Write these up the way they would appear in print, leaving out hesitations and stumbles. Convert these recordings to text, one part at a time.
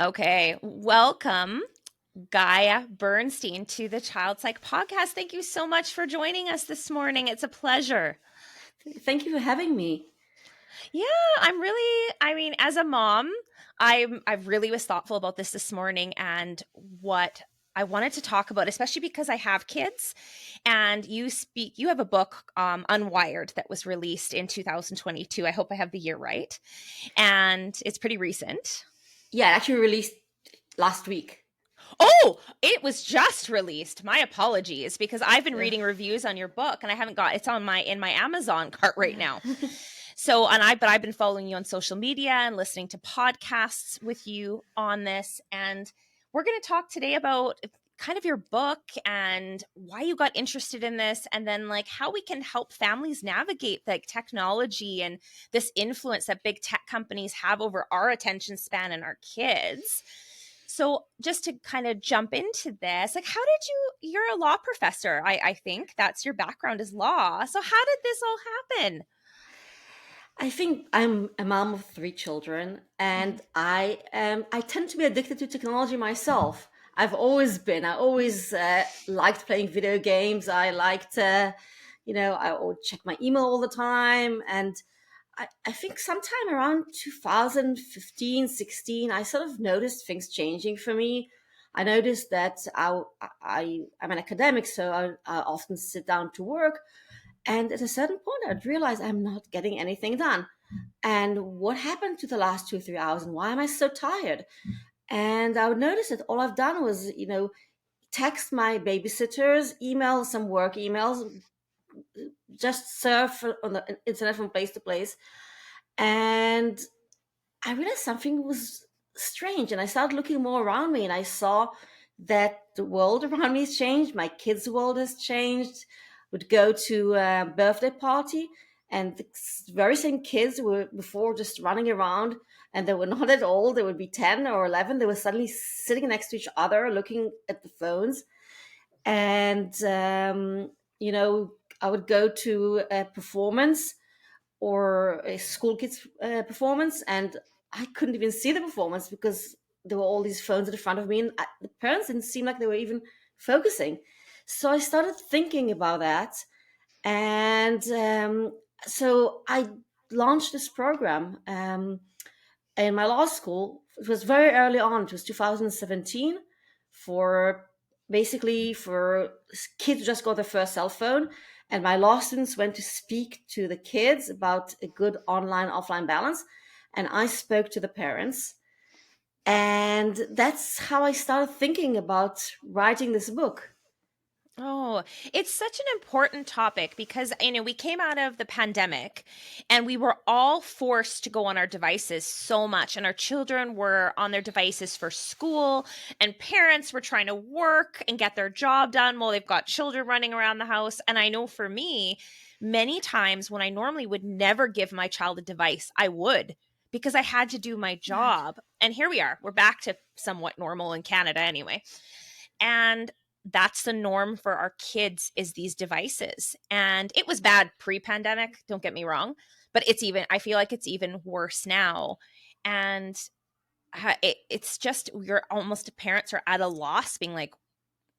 Okay, welcome, Gaia Bernstein, to the Child Psych podcast. Thank you so much for joining us this morning. It's a pleasure. Thank you for having me. Yeah, as a mom, I really was thoughtful about this morning and what I wanted to talk about, especially because I have kids and you have a book, Unwired, that was released in 2022. I hope I have the year right. And it's pretty recent. Yeah, it actually released last week. Oh, it was just released. My apologies because I've been Yeah. reading reviews on your book and I haven't got it's on my in my Amazon cart right now. So, but I've been following you on social media and listening to podcasts with you on this, and we're going to talk today about kind of your book and why you got interested in this, and then like how we can help families navigate like technology and this influence that big tech companies have over our attention span and our kids. So just to kind of jump into this, like how did you're a law professor. I think that's your background is law. So how did this all happen? I think I'm a mom of three children, Mhm. and I tend to be addicted to technology myself. I've always been. I always liked playing video games. I liked, I would check my email all the time, and I think sometime around 2015, 16, I sort of noticed things changing for me. I noticed that I'm an academic, so I often sit down to work. And at a certain point, I'd realize I'm not getting anything done. And what happened to the last 2 or 3 hours? And why am I so tired? And I would notice that all I've done was, text my babysitters, email some work emails, just surf on the internet from place to place. And I realized something was strange, and I started looking more around me, and I saw that the world around me has changed. My kids' world has changed. Would go to a birthday party, and the very same kids were before just running around, and they were not that old. They would be 10 or 11. They were suddenly sitting next to each other, looking at the phones, and I would go to a performance or a school kids performance, and I couldn't even see the performance because there were all these phones in front of me, and the parents didn't seem like they were even focusing. So I started thinking about that, and so I launched this program in my law school. It was very early on. It was 2017 for basically for kids who just got their first cell phone. And my law students went to speak to the kids about a good online offline balance. And I spoke to the parents. And that's how I started thinking about writing this book. Oh, it's such an important topic because, we came out of the pandemic and we were all forced to go on our devices so much, and our children were on their devices for school, and parents were trying to work and get their job done while they've got children running around the house. And I know for me, many times when I normally would never give my child a device, I would because I had to do my Right. job. And here we are. We're back to somewhat normal in Canada anyway. And that's the norm for our kids is these devices. And it was bad pre-pandemic, don't get me wrong, but I feel like it's even worse now. And it's just you're almost parents are at a loss being like,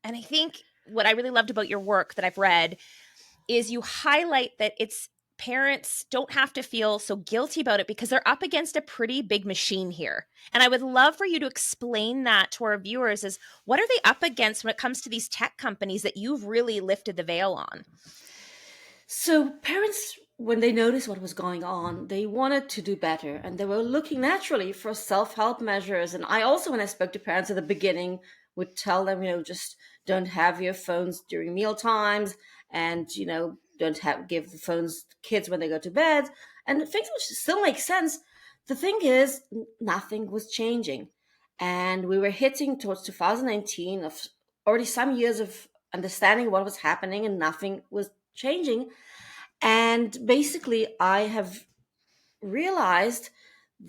and I think what I really loved about your work that I've read is you highlight that it's parents don't have to feel so guilty about it because they're up against a pretty big machine here. And I would love for you to explain that to our viewers is what are they up against when it comes to these tech companies that you've really lifted the veil on? So parents, when they noticed what was going on, they wanted to do better, and they were looking naturally for self-help measures. And I also, when I spoke to parents at the beginning, would tell them, just don't have your phones during meal times, and don't have give the phones to kids when they go to bed, and things which still make sense. The thing is, nothing was changing, and we were hitting towards 2019 of already some years of understanding what was happening, and nothing was changing. And basically, I have realized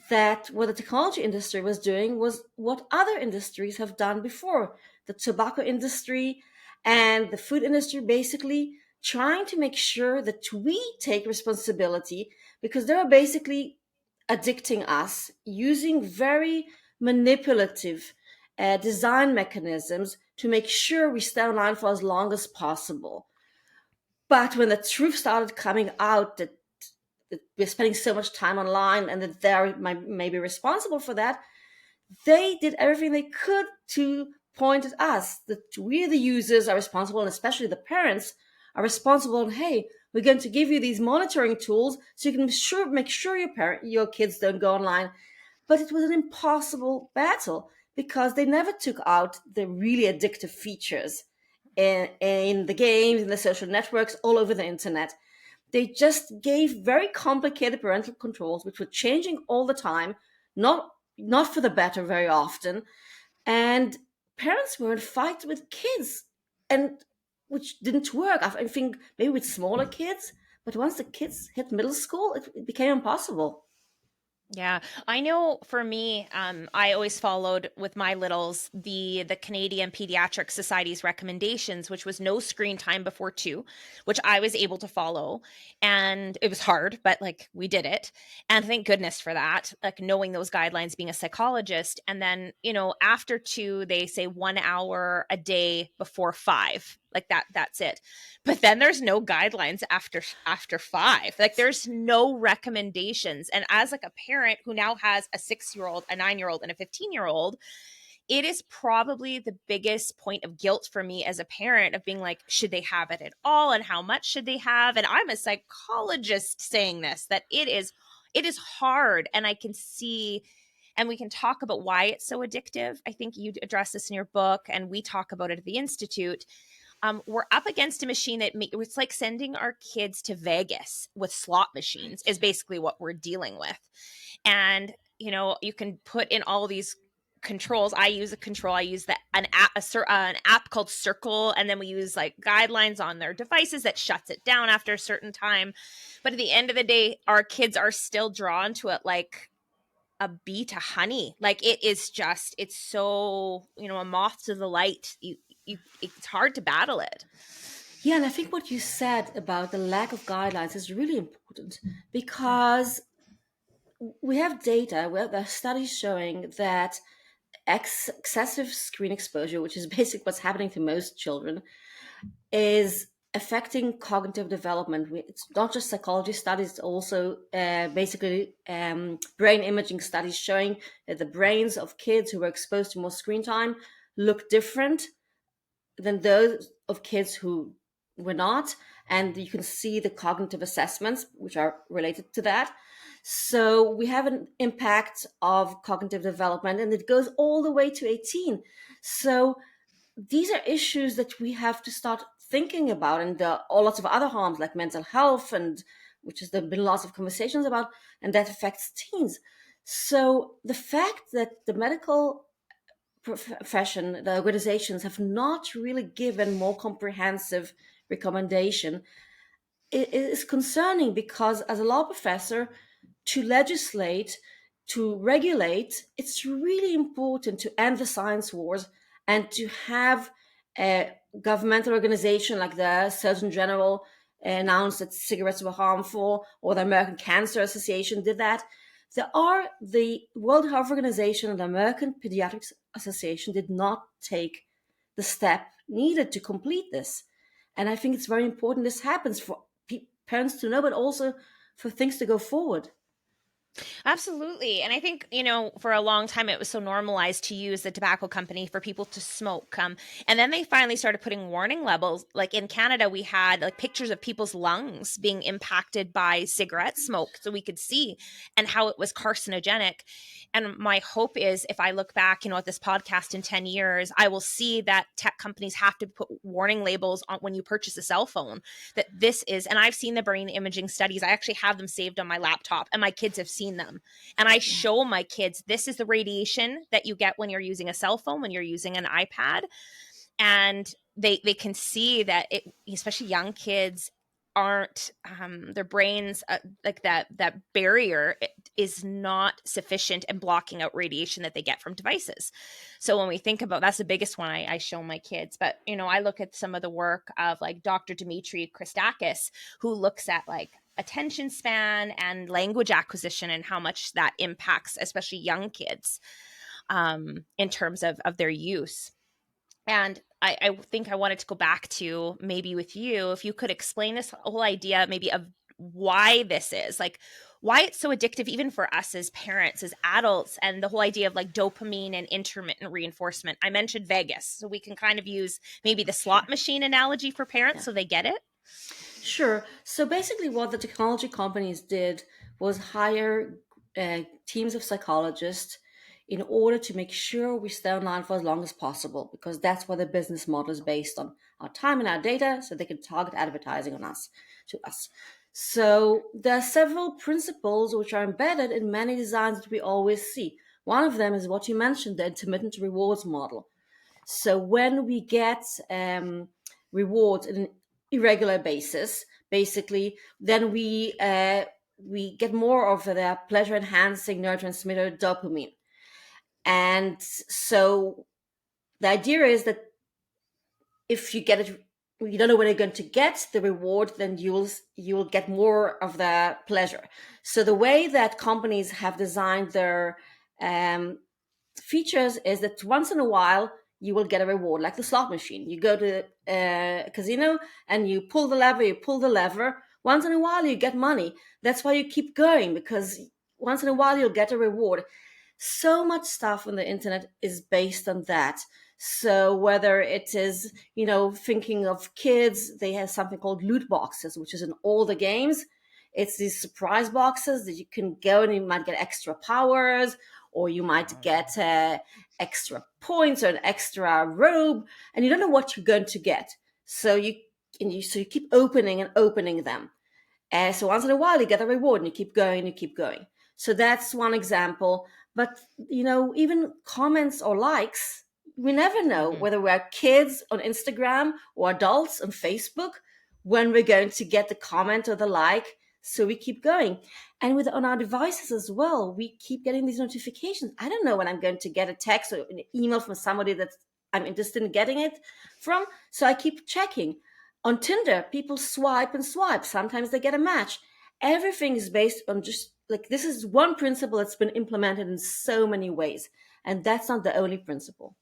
that what the technology industry was doing was what other industries have done before. The tobacco industry and the food industry basically trying to make sure that we take responsibility because they were basically addicting us using very manipulative design mechanisms to make sure we stay online for as long as possible. But when the truth started coming out that we're spending so much time online and that they may be responsible for that, they did everything they could to point at us that we, the users, are responsible, and especially the parents are responsible. And hey, we're going to give you these monitoring tools so you can make sure your kids don't go online. But it was an impossible battle because they never took out the really addictive features in the games, in the social networks, all over the internet. They just gave very complicated parental controls, which were changing all the time, not for the better very often. And parents were in fight with kids, and which didn't work. I think maybe with smaller kids, but once the kids hit middle school, it became impossible. Yeah, I know for me, I always followed with my littles the Canadian Pediatric Society's recommendations, which was no screen time before 2, which I was able to follow. And it was hard, but like we did it. And thank goodness for that, like knowing those guidelines, being a psychologist. And then, after 2, they say 1 hour a day before 5. Like that's it. But then there's no guidelines after 5. Like there's no recommendations. And as like a parent who now has a 6-year-old, a 9-year-old, and a 15-year-old, it is probably the biggest point of guilt for me as a parent of being like, should they have it at all? And how much should they have? And I'm a psychologist saying this, that it is hard. And I can see, and we can talk about why it's so addictive. I think you address this in your book, and we talk about it at the Institute. We're up against a machine that it's like sending our kids to Vegas with slot machines is basically what we're dealing with. And, you can put in all these controls. I use a control. I use an app called Circle. And then we use like guidelines on their devices that shuts it down after a certain time. But at the end of the day, our kids are still drawn to it like a bee to honey. Like it's so, a moth to the light. It's hard to battle it. Yeah, and I think what you said about the lack of guidelines is really important because we have data, there are studies showing that excessive screen exposure, which is basically what's happening to most children, is affecting cognitive development. It's not just psychology studies, it's also basically brain imaging studies showing that the brains of kids who were exposed to more screen time look different than those of kids who were not. And you can see the cognitive assessments, which are related to that. So we have an impact of cognitive development, and it goes all the way to 18. So these are issues that we have to start thinking about, and all lots of other harms like mental health, and which has there been lots of conversations about, and that affects teens. So the fact that the medical profession, the organizations have not really given more comprehensive recommendation, it is concerning because as a law professor, to legislate, to regulate, it's really important to end the science wars and to have a governmental organization like the Surgeon General announced that cigarettes were harmful, or the American Cancer Association did that. The World Health Organization and the American Pediatrics Association did not take the step needed to complete this. And I think it's very important this happens for parents to know, but also for things to go forward. Absolutely. And I think, for a long time, it was so normalized to use the tobacco company for people to smoke. And then they finally started putting warning labels. Like in Canada, we had like pictures of people's lungs being impacted by cigarette smoke so we could see and how it was carcinogenic. And my hope is if I look back, at this podcast in 10 years, I will see that tech companies have to put warning labels on when you purchase a cell phone that this is, and I've seen the brain imaging studies. I actually have them saved on my laptop, and my kids have seen them. And I show my kids, this is the radiation that you get when you're using a cell phone, when you're using an iPad. And they can see that especially young kids aren't their brains like that barrier is not sufficient in blocking out radiation that they get from devices. So when we think about, that's the biggest one I show my kids. But I look at some of the work of like Dr. Dimitri Christakis, who looks at like attention span and language acquisition and how much that impacts especially young kids. in terms of their use. And I think I wanted to go back to maybe with you, if you could explain this whole idea maybe of why this is like, why it's so addictive, even for us as parents, as adults, and the whole idea of like dopamine and intermittent reinforcement. I mentioned Vegas, so we can kind of use maybe the slot Sure. machine analogy for parents Yeah. so they get it. Sure. So basically, what the technology companies did was hire teams of psychologists in order to make sure we stay online for as long as possible, because that's what the business model is based on, our time and our data, so they can target advertising on us to us. So there are several principles which are embedded in many designs that we always see. One of them is what you mentioned, the intermittent rewards model. So when we get rewards on an irregular basis, basically, then we get more of the pleasure enhancing neurotransmitter dopamine. And so the idea is that if you get it, you don't know when you're going to get the reward, then you'll get more of the pleasure. So the way that companies have designed their um, features is that once in a while you will get a reward, like the slot machine. You go to a casino and you pull the lever, you pull the lever. Once in a while you get money. That's why you keep going, because once in a while you'll get a reward. So much stuff on the internet is based on that. So whether it is, thinking of kids, they have something called loot boxes, which is in all the games. It's these surprise boxes that you can go and you might get extra powers, or you might get extra points or an extra robe, and you don't know what you're going to get. So you keep opening and opening them. So once in a while, you get a reward, and you keep going, and you keep going. So that's one example. But even comments or likes, we never know Mm-hmm. whether we're kids on Instagram or adults on Facebook when we're going to get the comment or the like. So we keep going. And on our devices as well, we keep getting these notifications. I don't know when I'm going to get a text or an email from somebody that I'm interested in getting it from. So I keep checking. On Tinder, people swipe and swipe. Sometimes they get a match. Everything is based on just like, this is one principle that's been implemented in so many ways. And that's not the only principle.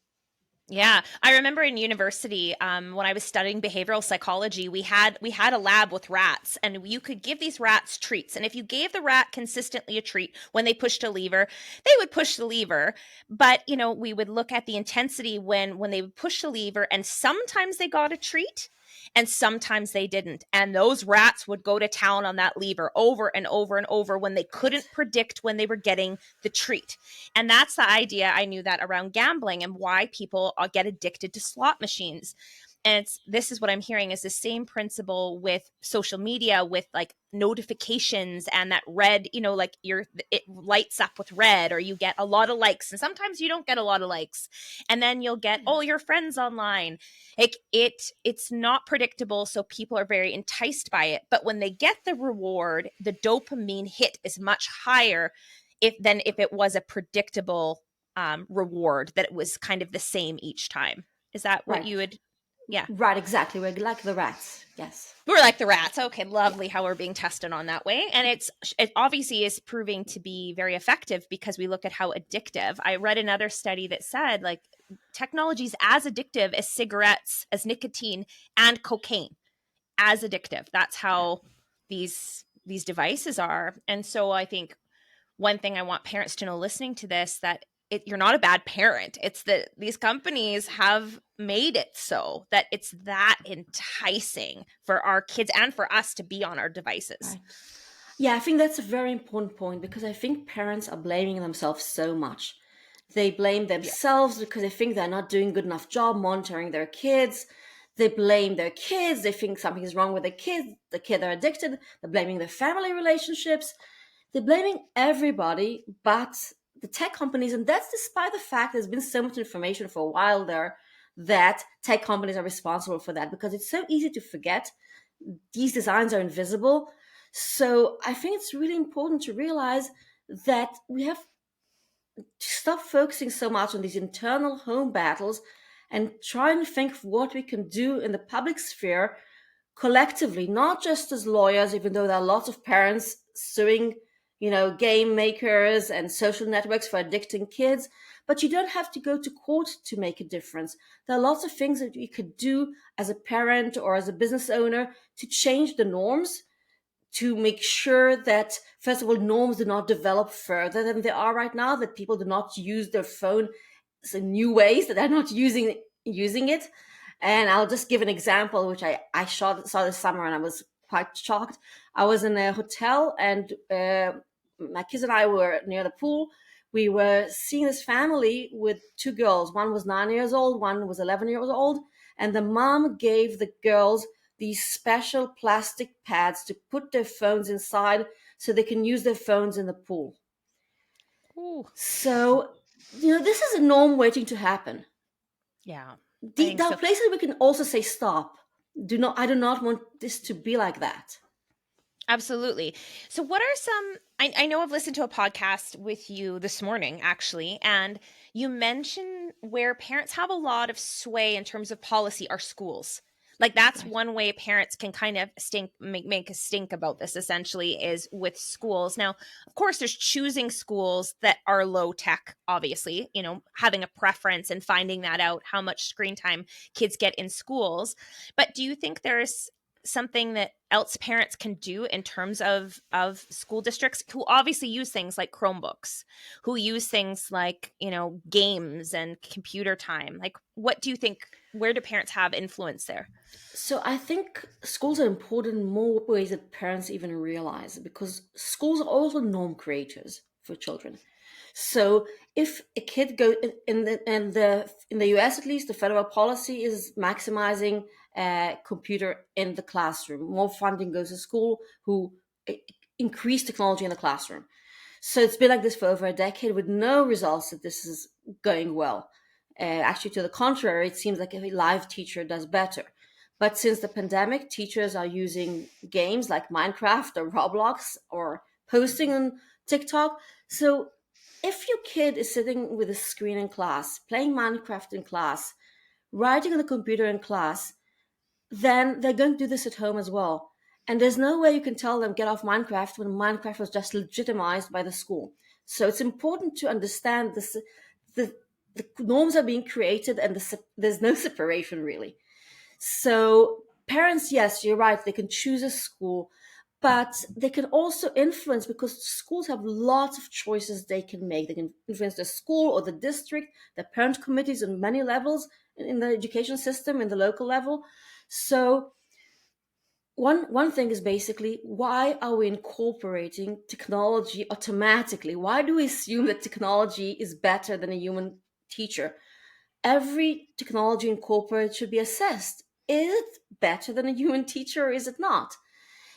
Yeah, I remember in university, when I was studying behavioral psychology, we had a lab with rats, and you could give these rats treats. And if you gave the rat consistently a treat when they pushed a lever, they would push the lever. But we would look at the intensity when they would push the lever, and sometimes they got a treat, and sometimes they didn't. And those rats would go to town on that lever over and over and over when they couldn't predict when they were getting the treat. And that's the idea. I knew that around gambling and why people get addicted to slot machines. And this is what I'm hearing is the same principle with social media, with like notifications and that red, like it lights up with red, or you get a lot of likes, and sometimes you don't get a lot of likes, and then you'll get all your friends online. Like it's not predictable, so people are very enticed by it. But when they get the reward, the dopamine hit is much higher if it was a predictable reward, that it was kind of the same each time. Is that what Right. you would? Yeah. Right, exactly. We're like the rats. Yes. We're like the rats. Okay, Yeah. lovely how we're being tested on that way. And it obviously is proving to be very effective because we look at how addictive. I read another study that said like technology is as addictive as cigarettes, as nicotine, and cocaine. As addictive. That's how these devices are. And so I think one thing I want parents to know listening to this, that you're not a bad parent. It's that these companies have made it so that it's that enticing for our kids and for us to be on our devices. Right. Yeah, I think that's a very important point, because I think parents are blaming themselves so much. They blame Yeah. themselves because they think they're not doing a good enough job monitoring their kids. They blame their kids. They think something is wrong with the kid are addicted. They're blaming their family relationships. They're blaming everybody but the tech companies. And that's despite the fact there's been so much information for a while there that tech companies are responsible for that, because it's so easy to forget. These designs are invisible. So I think it's really important to realize that we have to stop focusing so much on these internal home battles and try and think of what we can do in the public sphere collectively, not just as lawyers, even though there are lots of parents suing game makers and social networks for addicting kids. But you don't have to go to court to make a difference. There are lots of things that you could do as a parent or as a business owner to change the norms, to make sure that, first of all, norms do not develop further than they are right now, that people do not use their phone in new ways, that they're not using it. And I'll just give an example, which I saw this summer, and I was quite shocked. I was in a hotel, and my kids and I were near the pool. We were seeing this family with two girls. One was 9 years old, one was 11 years old, and the mom gave the girls these special plastic pads to put their phones inside so they can use their phones in the pool. Ooh. So, this is a norm waiting to happen. Yeah. There are places we can also say stop. I do not want this to be like that. Absolutely. So what are some, I know I've listened to a podcast with you this morning, actually, and you mentioned where parents have a lot of sway in terms of policy are schools. Like that's Right. one way parents can kind of make a stink about this, essentially, is with schools. Now, of course, there's choosing schools that are low tech, obviously, having a preference and finding that out, how much screen time kids get in schools. But do you think there's something that else parents can do in terms of school districts who obviously use things like Chromebooks, who use things like, games and computer time? Like, what do you think, where do parents have influence there? So I think schools are important in more ways than parents even realize, because schools are also norm creators for children. So if a kid goes in the US, at least, the federal policy is maximizing computer in the classroom. More funding goes to school who increase technology in the classroom. So it's been like this for over a decade with no results that this is going well. Actually, to the contrary, it seems like a live teacher does better. But since the pandemic, teachers are using games like Minecraft or Roblox or posting on TikTok. So if your kid is sitting with a screen in class, playing Minecraft in class, writing on the computer in class, then they're going to do this at home as well. And there's no way you can tell them get off Minecraft when Minecraft was just legitimized by the school. So it's important to understand this, the norms are being created, and there's no separation really. So parents, yes, you're right, they can choose a school, but they can also influence, because schools have lots of choices they can make. They can influence the school or the district, the parent committees on many levels in the education system, in the local level. So one thing is basically, why are we incorporating technology automatically? Why do we assume that technology is better than a human teacher? Every technology incorporated should be assessed. Is it better than a human teacher, or is it not?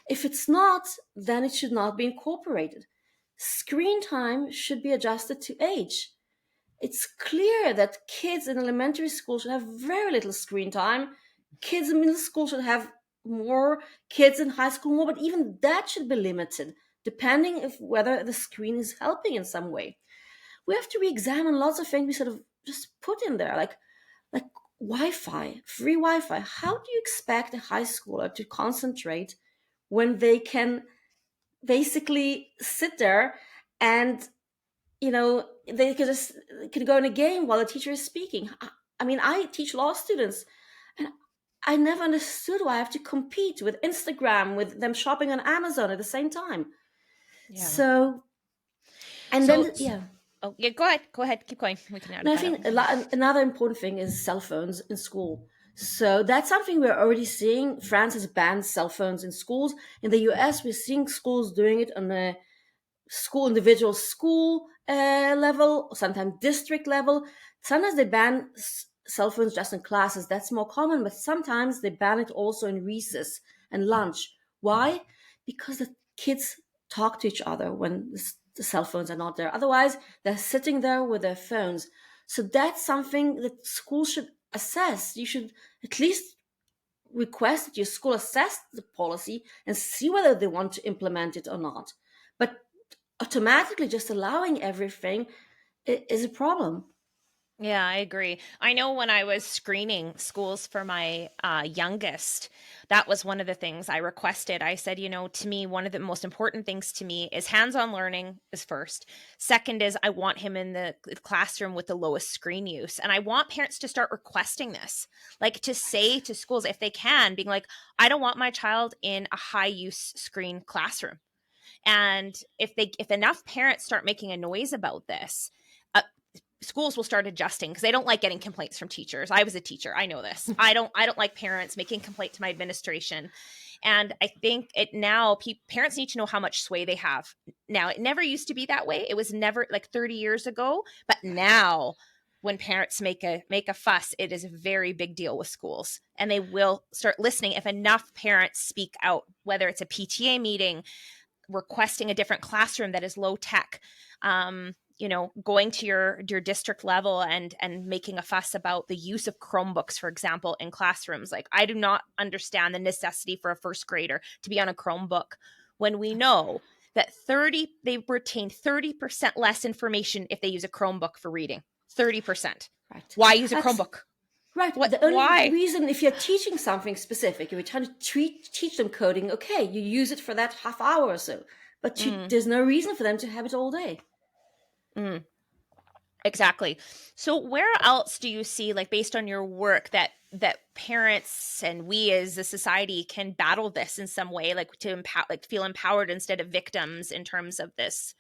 If it's not, then it should not be incorporated. Screen time should be adjusted to age. It's clear that kids in elementary school should have very little screen time. Kids in middle school should have more, kids in high school more, but even that should be limited, depending if whether the screen is helping in some way. We have to re-examine lots of things we sort of just put in there, like Wi-Fi, free Wi-Fi. How do you expect a high schooler to concentrate when they can basically sit there and they could go in a game while the teacher is speaking? I mean, I teach law students, and I never understood why I have to compete with Instagram, with them shopping on Amazon at the same time. Yeah. So, and So, then, yeah. oh yeah, go ahead, keep going. We can add No, I that think up. another important thing is cell phones in school. So that's something we're already seeing. France has banned cell phones in schools. In the US, we're seeing schools doing it on a individual school level, sometimes district level. Sometimes they ban cell phones just in classes. That's more common, but sometimes they ban it also in recess and lunch. Why? Because the kids talk to each other when the cell phones are not there. Otherwise, they're sitting there with their phones. So that's something that schools should assess. You should at least request that your school assess the policy and see whether they want to implement it or not. But automatically just allowing everything is a problem. Yeah, I agree. I know when I was screening schools for my youngest, that was one of the things I requested. I said, to me, one of the most important things to me is hands on learning is first. Second is I want him in the classroom with the lowest screen use. And I want parents to start requesting this, like to say to schools, if they can, being like, I don't want my child in a high use screen classroom. And if enough parents start making a noise about this, uh, schools will start adjusting because they don't like getting complaints from teachers. I was a teacher. I know this. I don't like parents making complaint to my administration. And I think it now parents need to know how much sway they have. Now, it never used to be that way. It was never like 30 years ago, but now when parents make a fuss, it is a very big deal with schools, and they will start listening if enough parents speak out, whether it's a PTA meeting, requesting a different classroom that is low tech, going to your district level and making a fuss about the use of Chromebooks, for example, in classrooms. Like, I do not understand the necessity for a first grader to be on a Chromebook when we know that they retain 30% less information if they use a Chromebook for reading. 30%. Right. Why use a That's Chromebook? right. What? The only Why? reason, if you're teaching something specific, if you're trying to teach them coding, okay, you use it for that half hour or so, but Mm, there's no reason for them to have it all day. mm. Exactly. So where else do you see, like, based on your work, that parents and we as a society can battle this in some way, like to feel empowered instead of victims in terms of this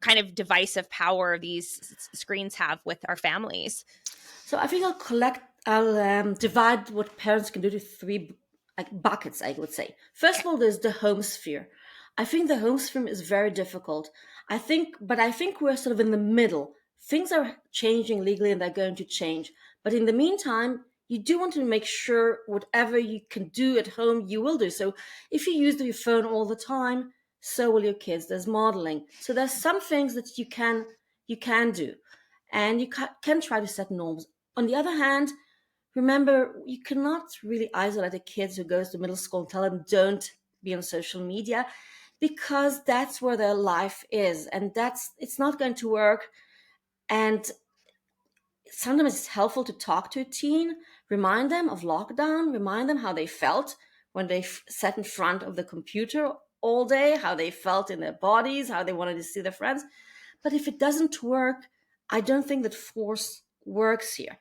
kind of divisive power these screens have with our families? So I think I'll divide what parents can do to three like buckets, I would say. First Okay. of all, there's the home sphere. I think the home sphere is very difficult. But I think we're sort of in the middle. Things are changing legally and they're going to change. But in the meantime, you do want to make sure whatever you can do at home, you will do. So if you use your phone all the time, so will your kids. There's modeling. So there's some things that you can do, and you can try to set norms. On the other hand, remember, you cannot really isolate the kids who goes to middle school and tell them don't be on social media, because that's where their life is, and it's not going to work. And sometimes it's helpful to talk to a teen, remind them of lockdown, remind them how they felt when they sat in front of the computer all day, how they felt in their bodies, how they wanted to see their friends. But if it doesn't work, I don't think that force works here.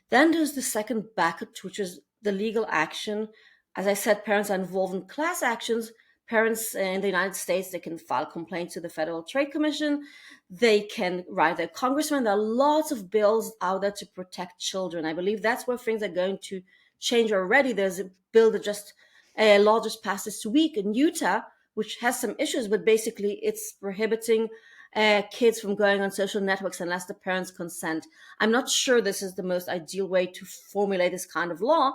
Then there's the second bucket, which is the legal action. As I said, parents are involved in class actions. Parents in the United States, they can file complaints to the Federal Trade Commission. They can write their congressman. There are lots of bills out there to protect children. I believe that's where things are going to change already. There's a law just passed this week in Utah, which has some issues, but basically it's prohibiting kids from going on social networks unless the parents consent. I'm not sure this is the most ideal way to formulate this kind of law,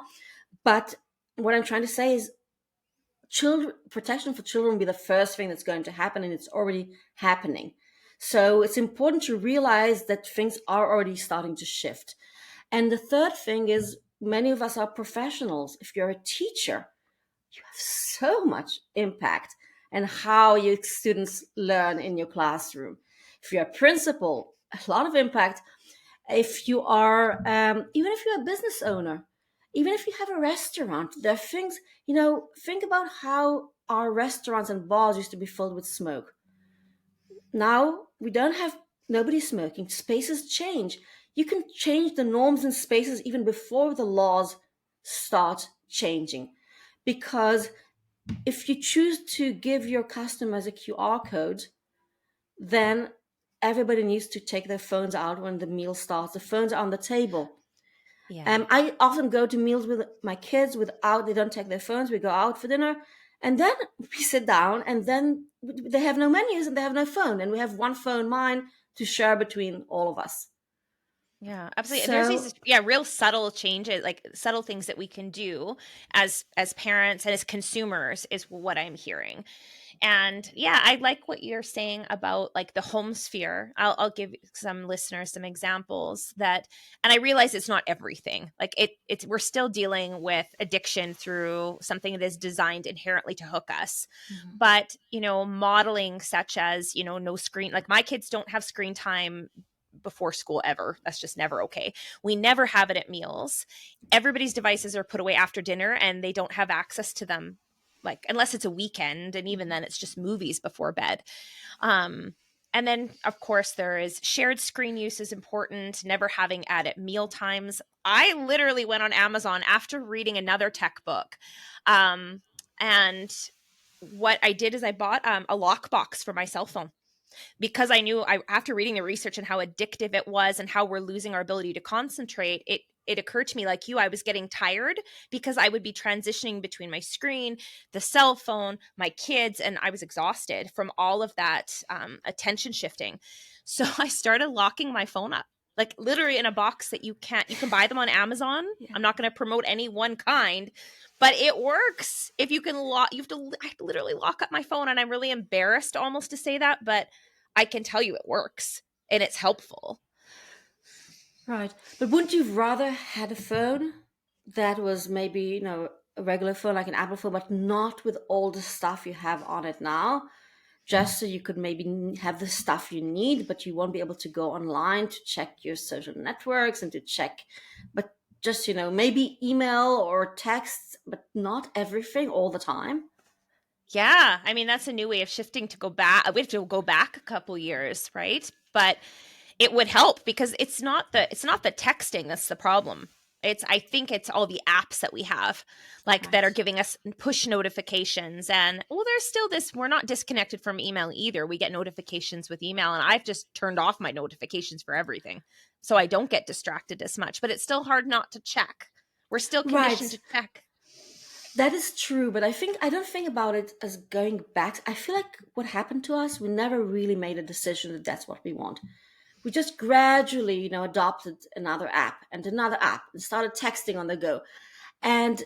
but what I'm trying to say is children protection for children will be the first thing that's going to happen, and it's already happening. So it's important to realize that things are already starting to shift. And the third thing is, many of us are professionals. If you're a teacher, you have so much impact and how your students learn in your classroom. If you're a principal, a lot of impact. If you are, even if you're a business owner, even if you have a restaurant, there are things, think about how our restaurants and bars used to be filled with smoke. Now we don't have nobody smoking. Spaces change. You can change the norms in spaces even before the laws start changing. Because if you choose to give your customers a QR code, then everybody needs to take their phones out when the meal starts. The phones are on the table. Yeah. I often go to meals with my kids without, they don't take their phones. We go out for dinner and then we sit down, and then they have no menus and they have no phone. And we have one phone, mine, to share between all of us. Yeah, absolutely. And there's So, these, real subtle changes, like subtle things that we can do as parents and as consumers is what I'm hearing. And yeah, I like what you're saying about like the home sphere. I'll give some listeners some examples that, and I realize it's not everything. Like we're still dealing with addiction through something that is designed inherently to hook us. mhm. But, modeling such as, no screen, like my kids don't have screen time before school ever. That's just never okay. We never have it at meals. Everybody's devices are put away after dinner and they don't have access to them, like unless it's a weekend, and even then it's just movies before bed. And then, of course, there is shared screen use is important, never having at meal times. I literally went on Amazon after reading another tech book. And what I did is I bought a lockbox for my cell phone because I knew after reading the research and how addictive it was and how we're losing our ability to concentrate, it occurred to me, like you, I was getting tired because I would be transitioning between my screen, the cell phone, my kids, and I was exhausted from all of that attention shifting. So I started locking my phone up, like literally in a box that you can buy them on Amazon. Yeah. I'm not going to promote any one kind, but it works. If you can I have to literally lock up my phone, and I'm really embarrassed almost to say that, but I can tell you it works and it's helpful. Right. But wouldn't you rather had a phone that was maybe, a regular phone like an Apple phone, but not with all the stuff you have on it now? Just so you could maybe have the stuff you need, but you won't be able to go online to check your social networks and to check, but just, maybe email or text, but not everything all the time. Yeah, I mean that's a new way of shifting to go back. We have to go back a couple years, right? But it would help because it's not the texting that's the problem. I think it's all the apps that we have, like that are Right. giving us push notifications. And well, there's still this, we're not disconnected from email either. We get notifications with email, and I've just turned off my notifications for everything. So I don't get distracted as much, but it's still hard not to check. We're still conditioned Right. to check. That is true, but I don't think about it as going back. I feel like what happened to us, we never really made a decision that that's what we want. We just gradually, adopted another app and started texting on the go. And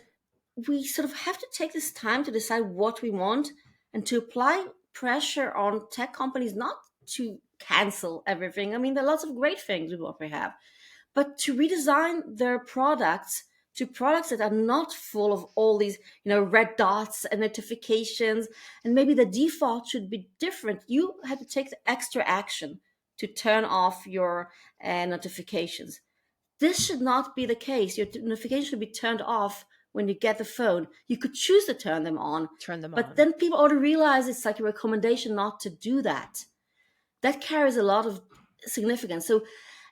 we sort of have to take this time to decide what we want and to apply pressure on tech companies not to cancel everything. I mean, there are lots of great things with what we have, but to redesign their products to products that are not full of all these, red dots and notifications. And maybe the default should be different. You had to take the extra action to turn off your notifications. This should not be the case. Your notifications should be turned off when you get the phone. You could choose to turn them on, Turn them but on. then people ought to realize it's like a recommendation not to do that. That carries a lot of significance. So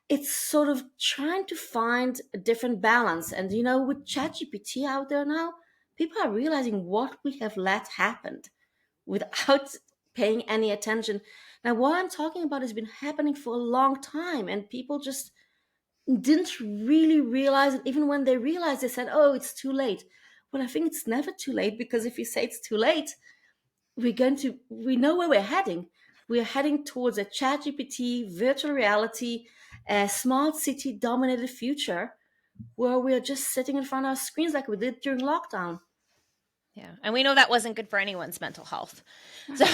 it's sort of trying to find a different balance. And with ChatGPT out there now, people are realizing what we have let happen without paying any attention. Now, what I'm talking about has been happening for a long time, and people just didn't really realize it. Even when they realized, they said, "Oh, it's too late." Well, I think it's never too late, because if you say it's too late, we know where we're heading. We're heading towards a chat GPT, virtual reality, a smart city dominated future where we're just sitting in front of our screens like we did during lockdown. Yeah. And we know that wasn't good for anyone's mental health. So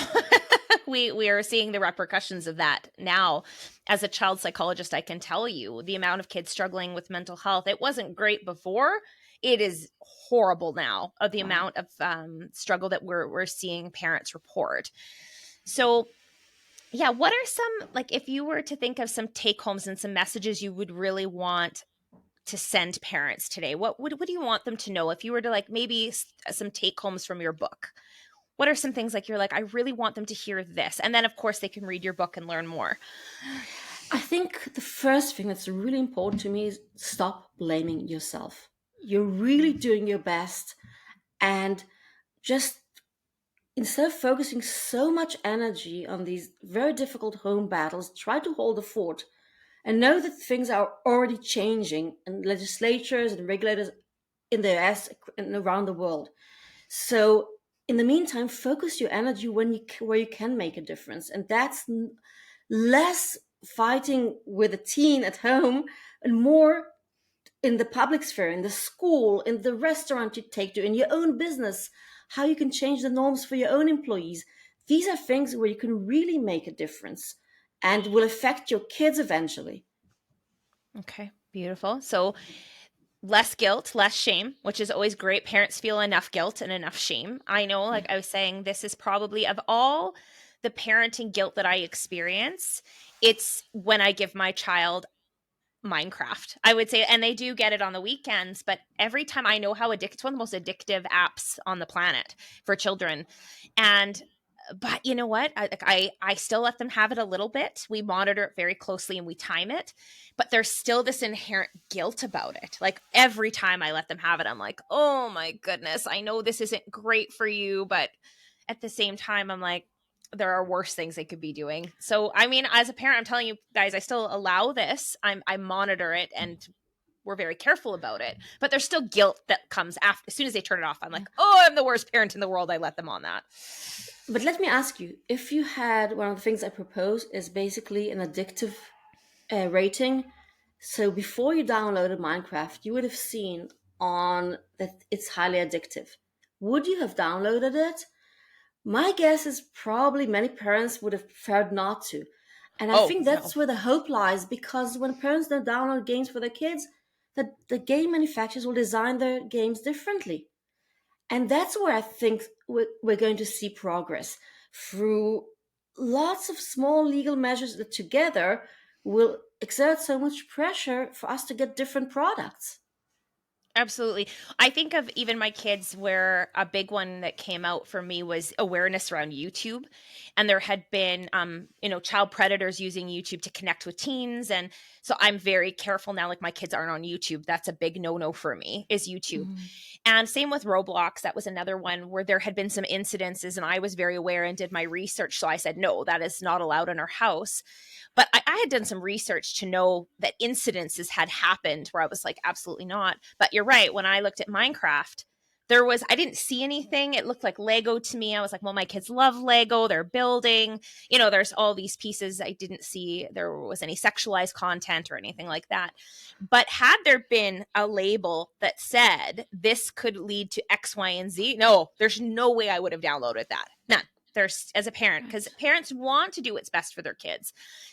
we are seeing the repercussions of that now. As a child psychologist, I can tell you the amount of kids struggling with mental health. It wasn't great before. It is horrible now, of the Right. amount of struggle that we're seeing parents report. So yeah, what are some, like, if you were to think of some take homes and some messages you would really want to send parents today, what do you want them to know? If you were to, like, maybe some take homes from your book, what are some things like you're like, I really want them to hear this? And then of course they can read your book and learn more. I think the first thing that's really important to me is stop blaming yourself. You're really doing your best, and just instead of focusing so much energy on these very difficult home battles, try to hold the fort and know that things are already changing and legislatures and regulators in the US and around the world. So in the meantime, focus your energy where you can make a difference, and that's less fighting with a teen at home and more in the public sphere, in the school, in the restaurant you take to, in your own business, how you can change the norms for your own employees. These are things where you can really make a difference and will affect your kids eventually. Okay, beautiful. So less guilt, less shame, which is always great. Parents feel enough guilt and enough shame. I know, like I was saying, this is probably, of all the parenting guilt that I experience, it's when I give my child Minecraft, I would say, and they do get it on the weekends, but every time, I know how addictive, it's one of the most addictive apps on the planet for children. And but you know what? I still let them have it a little bit. We monitor it very closely and we time it, but there's still this inherent guilt about it. Like every time I let them have it, I'm like, oh my goodness, I know this isn't great for you, but at the same time, I'm like, there are worse things they could be doing. So, I mean, as a parent, I'm telling you guys, I still allow this. I monitor it and we're very careful about it. But there's still guilt that comes after. As soon as they turn it off, I'm like, oh, I'm the worst parent in the world. I let them on that. But let me ask you, if you had one of the things I propose is basically an addictive rating. So before you downloaded Minecraft, you would have seen on that it's highly addictive. Would you have downloaded it? My guess is probably many parents would have preferred not to. And I Oh think no, that's where the hope lies, because when parents don't download games for their kids, the game manufacturers will design their games differently. And that's where I think we're going to see progress through lots of small legal measures that together will exert so much pressure for us to get different products. absolutely. I think of even my kids where a big one that came out for me was awareness around YouTube. And there had been, child predators using YouTube to connect with teens. And so I'm very careful now. Like my kids aren't on YouTube. That's a big no-no for me, is YouTube. Mhm. And same with Roblox. That was another one where there had been some incidences and I was very aware and did my research. So I said, no, that is not allowed in our house. But I had done some research to know that incidences had happened where I was like, absolutely not. But you're right. When I looked at Minecraft, I didn't see anything. It looked like Lego to me. I was like, well, my kids love Lego. They're building, there's all these pieces. I didn't see there was any sexualized content or anything like that. But had there been a label that said this could lead to X, Y, and Z, no, there's no way I would have downloaded that. None. There's as a parent, because Right. parents want to do what's best for their kids.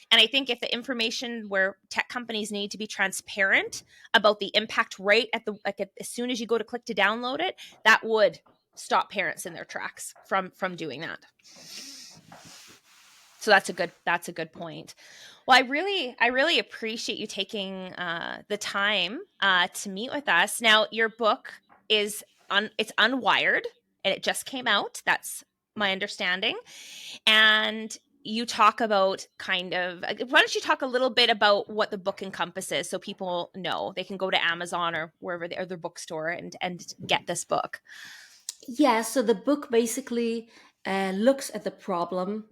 And I think if the information where tech companies need to be transparent about the impact right as soon as you go to click to download it, that would stop parents in their tracks from doing that. So that's a good point. Well, I really appreciate you taking the time to meet with us. Now, your book it's unwired and it just came out. That's my understanding. And you talk about why don't you talk a little bit about what the book encompasses so people know they can go to Amazon or wherever or their bookstore and get this book. Yeah, so the book basically looks at the problem,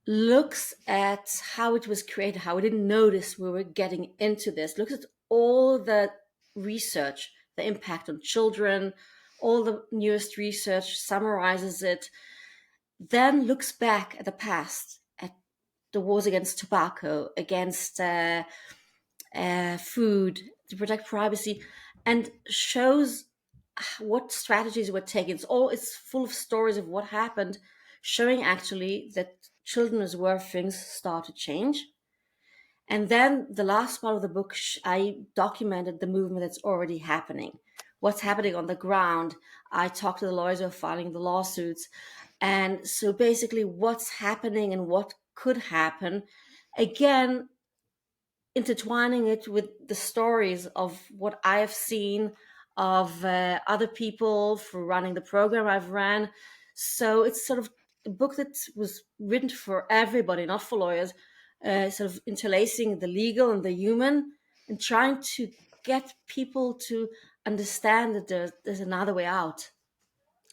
looks at how it was created, how we didn't notice we were getting into this, looks at all the research, the impact on children, all the newest research, summarizes it, then looks back at the past, at the wars against tobacco, against food, to protect privacy, and shows what strategies were taken. It's full of stories of what happened, showing actually that children is where things start to change. And then the last part of the book, I documented the movement that's already happening, what's happening on the ground. I talked to the lawyers who are filing the lawsuits. And so basically, what's happening and what could happen. Again, intertwining it with the stories of what I have seen of other people for running the program I've ran. So it's sort of a book that was written for everybody, not for lawyers, sort of interlacing the legal and the human and trying to get people to understand that there's another way out.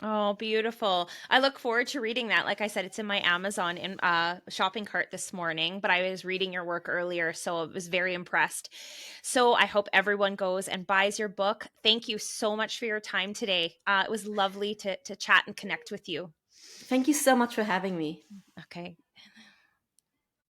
Oh, beautiful. I look forward to reading that. Like I said, it's in my Amazon shopping cart this morning, but I was reading your work earlier, so I was very impressed. So I hope everyone goes and buys your book. Thank you so much for your time today. It was lovely to chat and connect with you. Thank you so much for having me. Okay.